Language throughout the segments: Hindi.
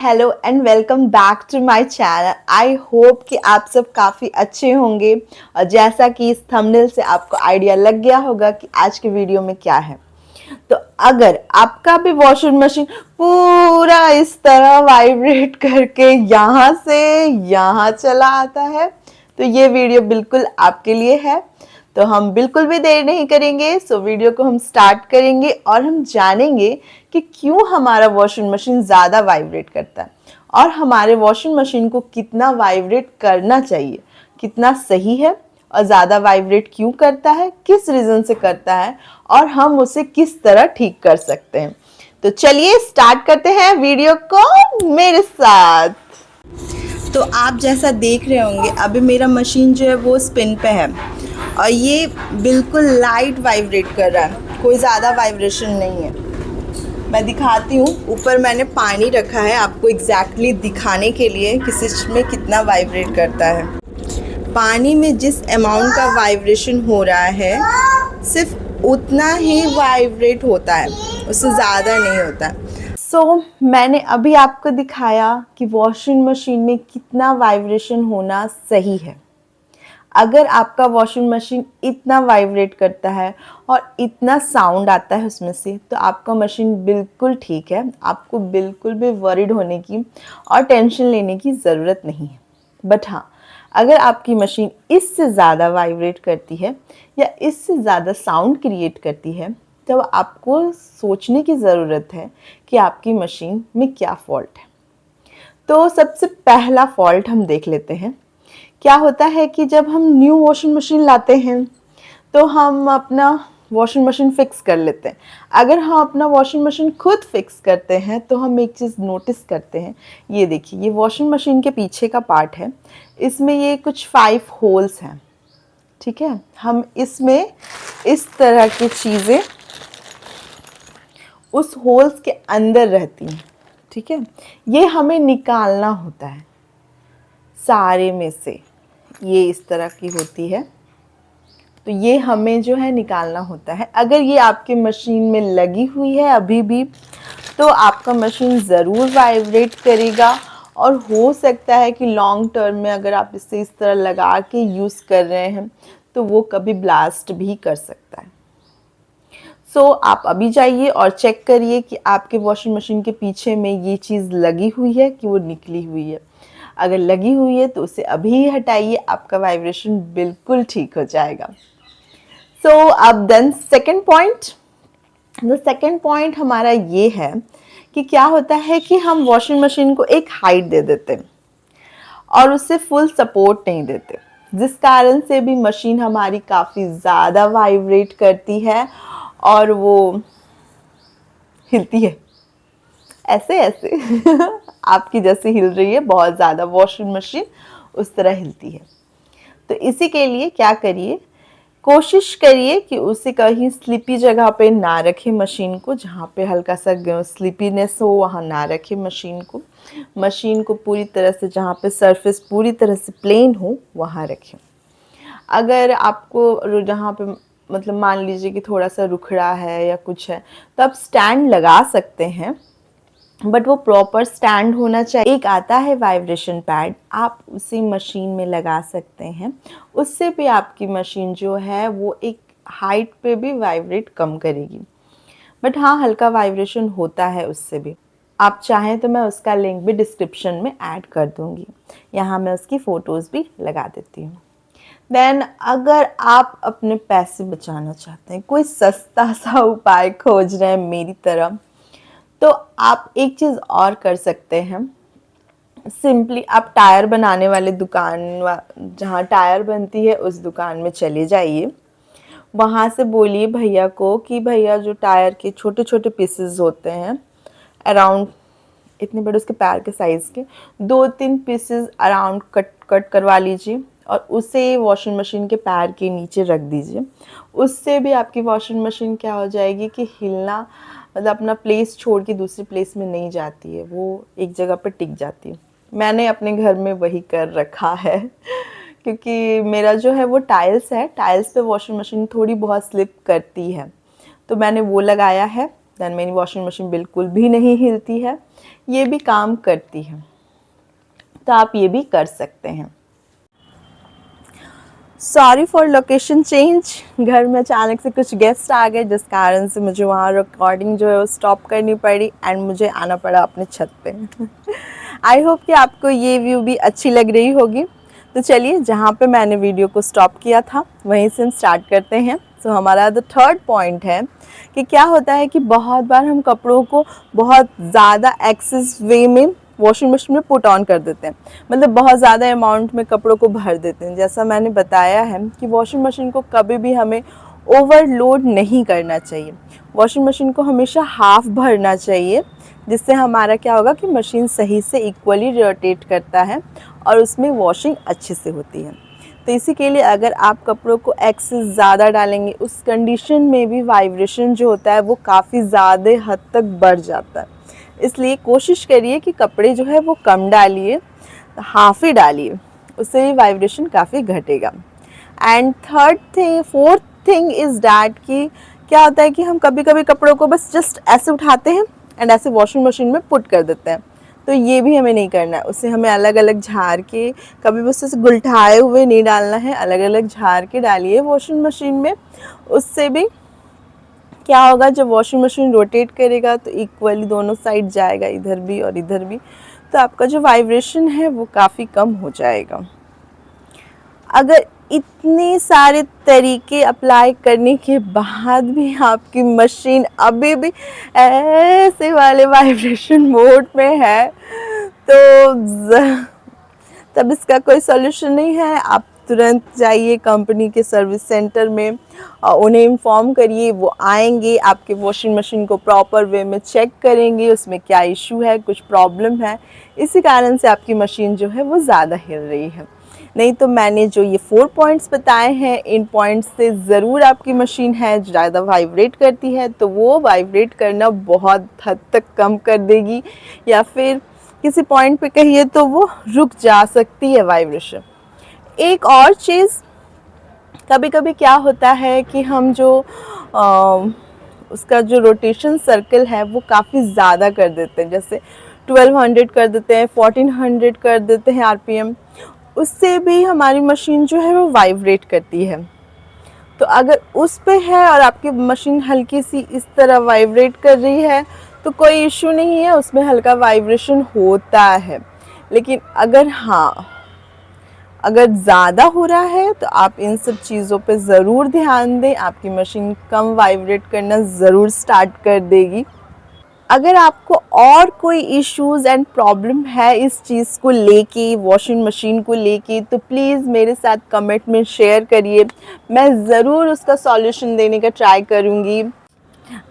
Hello and welcome back to my channel. I hope कि आप सब काफ़ी अच्छे होंगे और जैसा कि इस थंबनेल से आपको आइडिया लग गया होगा कि आज के वीडियो में क्या है। तो अगर आपका भी वॉशिंग मशीन पूरा इस तरह वाइब्रेट करके यहाँ से यहाँ चला आता है तो ये वीडियो बिल्कुल आपके लिए है। तो हम बिल्कुल भी देर नहीं करेंगे, सो वीडियो को हम स्टार्ट करेंगे और हम जानेंगे कि क्यों हमारा वॉशिंग मशीन ज़्यादा वाइब्रेट करता है और हमारे वॉशिंग मशीन को कितना वाइब्रेट करना चाहिए, कितना सही है और ज़्यादा वाइब्रेट क्यों करता है, किस रीज़न से करता है और हम उसे किस तरह ठीक कर सकते हैं। तो चलिए स्टार्ट करते हैं वीडियो को मेरे साथ। तो आप जैसा देख रहे होंगे अभी मेरा मशीन जो है वो स्पिन पे है और ये बिल्कुल लाइट वाइब्रेट कर रहा है, कोई ज़्यादा वाइब्रेशन नहीं है। मैं दिखाती हूँ, ऊपर मैंने पानी रखा है आपको एग्जैक्टली दिखाने के लिए कि सिस्टम में कितना वाइब्रेट करता है। पानी में जिस अमाउंट का वाइब्रेशन हो रहा है सिर्फ उतना ही वाइब्रेट होता है, उससे ज़्यादा नहीं होता है। मैंने अभी आपको दिखाया कि वॉशिंग मशीन में कितना वाइब्रेशन होना सही है। अगर आपका वॉशिंग मशीन इतना वाइब्रेट करता है और इतना साउंड आता है उसमें से तो आपका मशीन बिल्कुल ठीक है, आपको बिल्कुल भी वरीड होने की और टेंशन लेने की ज़रूरत नहीं है। बट हाँ, अगर आपकी मशीन इससे ज़्यादा वाइब्रेट करती है या इससे ज़्यादा साउंड क्रिएट करती है तो आपको सोचने की ज़रूरत है कि आपकी मशीन में क्या फ़ॉल्ट है। तो सबसे पहला फ़ॉल्ट हम देख लेते हैं। क्या होता है कि जब हम न्यू वॉशिंग मशीन लाते हैं तो हम अपना वॉशिंग मशीन फिक्स कर लेते हैं। अगर हम अपना वॉशिंग मशीन खुद फिक्स करते हैं तो हम एक चीज़ नोटिस करते हैं। ये देखिए, ये वॉशिंग मशीन के पीछे का पार्ट है, इसमें ये कुछ 5 होल्स हैं। ठीक है, हम इसमें इस तरह की चीज़ें उस होल्स के अंदर रहती हैं। ठीक है, ये हमें निकालना होता है सारे में से। ये इस तरह की होती है तो ये हमें जो है निकालना होता है। अगर ये आपके मशीन में लगी हुई है अभी भी तो आपका मशीन ज़रूर वाइब्रेट करेगा और हो सकता है कि लॉन्ग टर्म में अगर आप इसे इस तरह लगा के यूज़ कर रहे हैं तो वो कभी ब्लास्ट भी कर सकता है। आप अभी जाइए और चेक करिए कि आपके वॉशिंग मशीन के पीछे में ये चीज़ लगी हुई है कि वो निकली हुई है। अगर लगी हुई है तो उसे अभी ही हटाइए, आपका वाइब्रेशन बिल्कुल ठीक हो जाएगा। अब देन सेकेंड पॉइंट हमारा ये है कि क्या होता है कि हम वॉशिंग मशीन को एक हाइट दे देते हैं और उससे फुल सपोर्ट नहीं देते, जिस कारण से भी मशीन हमारी काफ़ी ज़्यादा वाइब्रेट करती है और वो हिलती है ऐसे ऐसे आपकी जैसे हिल रही है बहुत ज़्यादा वॉशिंग मशीन, उस तरह हिलती है। तो इसी के लिए क्या करिए, कोशिश करिए कि उसे कहीं स्लिपी जगह पे ना रखें मशीन को, जहाँ पे हल्का सा स्लिपीनेस हो वहाँ ना रखें मशीन को। मशीन को पूरी तरह से जहाँ पे सरफेस पूरी तरह से प्लेन हो वहाँ रखें। अगर आपको जहाँ पे मतलब मान लीजिए कि थोड़ा सा रुखड़ा है या कुछ है तो आप स्टैंड लगा सकते हैं, बट वो प्रॉपर स्टैंड होना चाहिए। एक आता है वाइब्रेशन पैड, आप उसे मशीन में लगा सकते हैं, उससे भी आपकी मशीन जो है वो एक हाइट पे भी वाइब्रेट कम करेगी। बट हाँ, हल्का वाइब्रेशन होता है उससे भी। आप चाहें तो मैं उसका लिंक भी डिस्क्रिप्शन में ऐड कर दूँगी, यहाँ मैं उसकी फ़ोटोज़ भी लगा देती हूँ। देन अगर आप अपने पैसे बचाना चाहते हैं, कोई सस्ता सा उपाय खोज रहे हैं मेरी तरह, तो आप एक चीज़ और कर सकते हैं। सिंपली आप टायर बनाने वाले दुकान जहाँ टायर बनती है उस दुकान में चले जाइए। वहाँ से बोलिए भैया को कि भैया जो टायर के छोटे छोटे पीसेस होते हैं अराउंड इतने बड़े उसके पैर के साइज़ के 2-3 पीसेस अराउंड कट करवा लीजिए और उसे वॉशिंग मशीन के पैर के नीचे रख दीजिए। उससे भी आपकी वॉशिंग मशीन क्या हो जाएगी कि हिलना मतलब अपना प्लेस छोड़ के दूसरी प्लेस में नहीं जाती है, वो एक जगह पर टिक जाती है। मैंने अपने घर में वही कर रखा है क्योंकि मेरा जो है वो टाइल्स है, टाइल्स पे वॉशिंग मशीन थोड़ी बहुत स्लिप करती है, तो मैंने वो लगाया है देन मेरी वॉशिंग मशीन बिल्कुल भी नहीं हिलती है, ये भी काम करती है। तो आप ये भी कर सकते हैं। सॉरी फॉर लोकेशन चेंज, घर में अचानक से कुछ गेस्ट आ गए जिस कारण से मुझे वहाँ रिकॉर्डिंग जो है वो स्टॉप करनी पड़ी एंड मुझे आना पड़ा अपने छत पे। आई होप कि आपको ये व्यू भी अच्छी लग रही होगी। तो चलिए, जहाँ पे मैंने वीडियो को स्टॉप किया था वहीं से हम स्टार्ट करते हैं। तो हमारा द थर्ड पॉइंट है कि क्या होता है कि बहुत बार हम कपड़ों को बहुत ज़्यादा एक्सेस वे में वॉशिंग मशीन में पुट ऑन कर देते हैं, मतलब बहुत ज़्यादा अमाउंट में कपड़ों को भर देते हैं। जैसा मैंने बताया है कि वॉशिंग मशीन को कभी भी हमें ओवरलोड नहीं करना चाहिए। वॉशिंग मशीन को हमेशा हाफ भरना चाहिए, जिससे हमारा क्या होगा कि मशीन सही से इक्वली रोटेट करता है और उसमें वॉशिंग अच्छे से होती है। तो इसी के लिए अगर आप कपड़ों को एक्सेस ज़्यादा डालेंगे, उस कंडीशन में भी वाइब्रेशन जो होता है वो काफ़ी ज़्यादा हद तक बढ़ जाता है। इसलिए कोशिश करिए कि कपड़े जो है वो कम डालिए, हाफ ही डालिए, उससे भी वाइब्रेशन काफ़ी घटेगा। And fourth thing is that कि क्या होता है कि हम कभी कभी कपड़ों को बस जस्ट ऐसे उठाते हैं एंड ऐसे वॉशिंग मशीन में पुट कर देते हैं। तो ये भी हमें नहीं करना है, उसे हमें अलग अलग झाड़ के, कभी भी उसे गुलठाए हुए नहीं डालना है, अलग अलग झाड़ के डालिए वॉशिंग मशीन में। उससे भी क्या होगा, जब वॉशिंग मशीन रोटेट करेगा तो इक्वली दोनों साइड जाएगा, इधर भी और इधर भी, तो आपका जो वाइब्रेशन है वो काफ़ी कम हो जाएगा। अगर इतने सारे तरीके अप्लाई करने के बाद भी आपकी मशीन अभी भी ऐसे वाले वाइब्रेशन मोड में है तो तब इसका कोई सॉल्यूशन नहीं है। आप तुरंत जाइए कंपनी के सर्विस सेंटर में और उन्हें इन्फॉर्म करिए, वो आएंगे, आपके वॉशिंग मशीन को प्रॉपर वे में चेक करेंगे उसमें क्या इशू है, कुछ प्रॉब्लम है, इसी कारण से आपकी मशीन जो है वो ज़्यादा हिल रही है। नहीं तो मैंने जो ये 4 पॉइंट्स बताए हैं, इन पॉइंट्स से ज़रूर आपकी मशीन है जो ज़्यादा वाइब्रेट करती है तो वो वाइब्रेट करना बहुत हद तक कम कर देगी, या फिर किसी पॉइंट पे कहिए तो वो रुक जा सकती है वाइब्रेशन। एक और चीज़, कभी कभी क्या होता है कि हम जो उसका जो रोटेशन सर्कल है वो काफ़ी ज़्यादा कर देते हैं, जैसे 1200 कर देते हैं, 1400 कर देते हैं आरपीएम, उससे भी हमारी मशीन जो है वो वाइब्रेट करती है। तो अगर उस पे है और आपकी मशीन हल्की सी इस तरह वाइब्रेट कर रही है तो कोई इशू नहीं है, उसमें हल्का वाइब्रेशन होता है। लेकिन अगर ज़्यादा हो रहा है तो आप इन सब चीज़ों पे ज़रूर ध्यान दें, आपकी मशीन कम वाइब्रेट करना ज़रूर स्टार्ट कर देगी। अगर आपको और कोई इश्यूज़ एंड प्रॉब्लम है इस चीज़ को लेके, वॉशिंग मशीन को लेके, तो प्लीज़ मेरे साथ कमेंट में शेयर करिए, मैं ज़रूर उसका सॉल्यूशन देने का ट्राई करूँगी।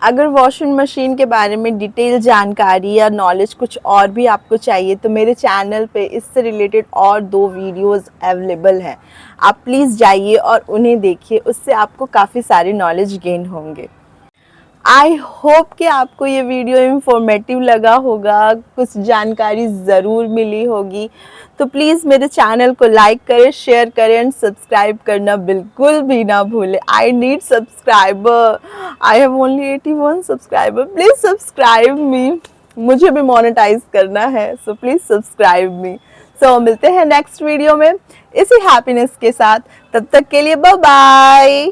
अगर वॉशिंग मशीन के बारे में डिटेल जानकारी या नॉलेज कुछ और भी आपको चाहिए तो मेरे चैनल पे इससे रिलेटेड और 2 वीडियोस अवेलेबल हैं, आप प्लीज़ जाइए और उन्हें देखिए, उससे आपको काफ़ी सारे नॉलेज गेन होंगे। आई होप कि आपको ये वीडियो इंफॉर्मेटिव लगा होगा, कुछ जानकारी ज़रूर मिली होगी। तो प्लीज़ मेरे चैनल को लाइक करें, शेयर करें एंड सब्सक्राइब करना बिल्कुल भी ना भूलें। I need subscriber, I have only 81 subscriber, please subscribe मी, मुझे भी मोनेटाइज करना है, सो प्लीज़ सब्सक्राइब मी। सो मिलते हैं नेक्स्ट वीडियो में इसी हैप्पीनेस के साथ, तब तक के लिए बाय बाय।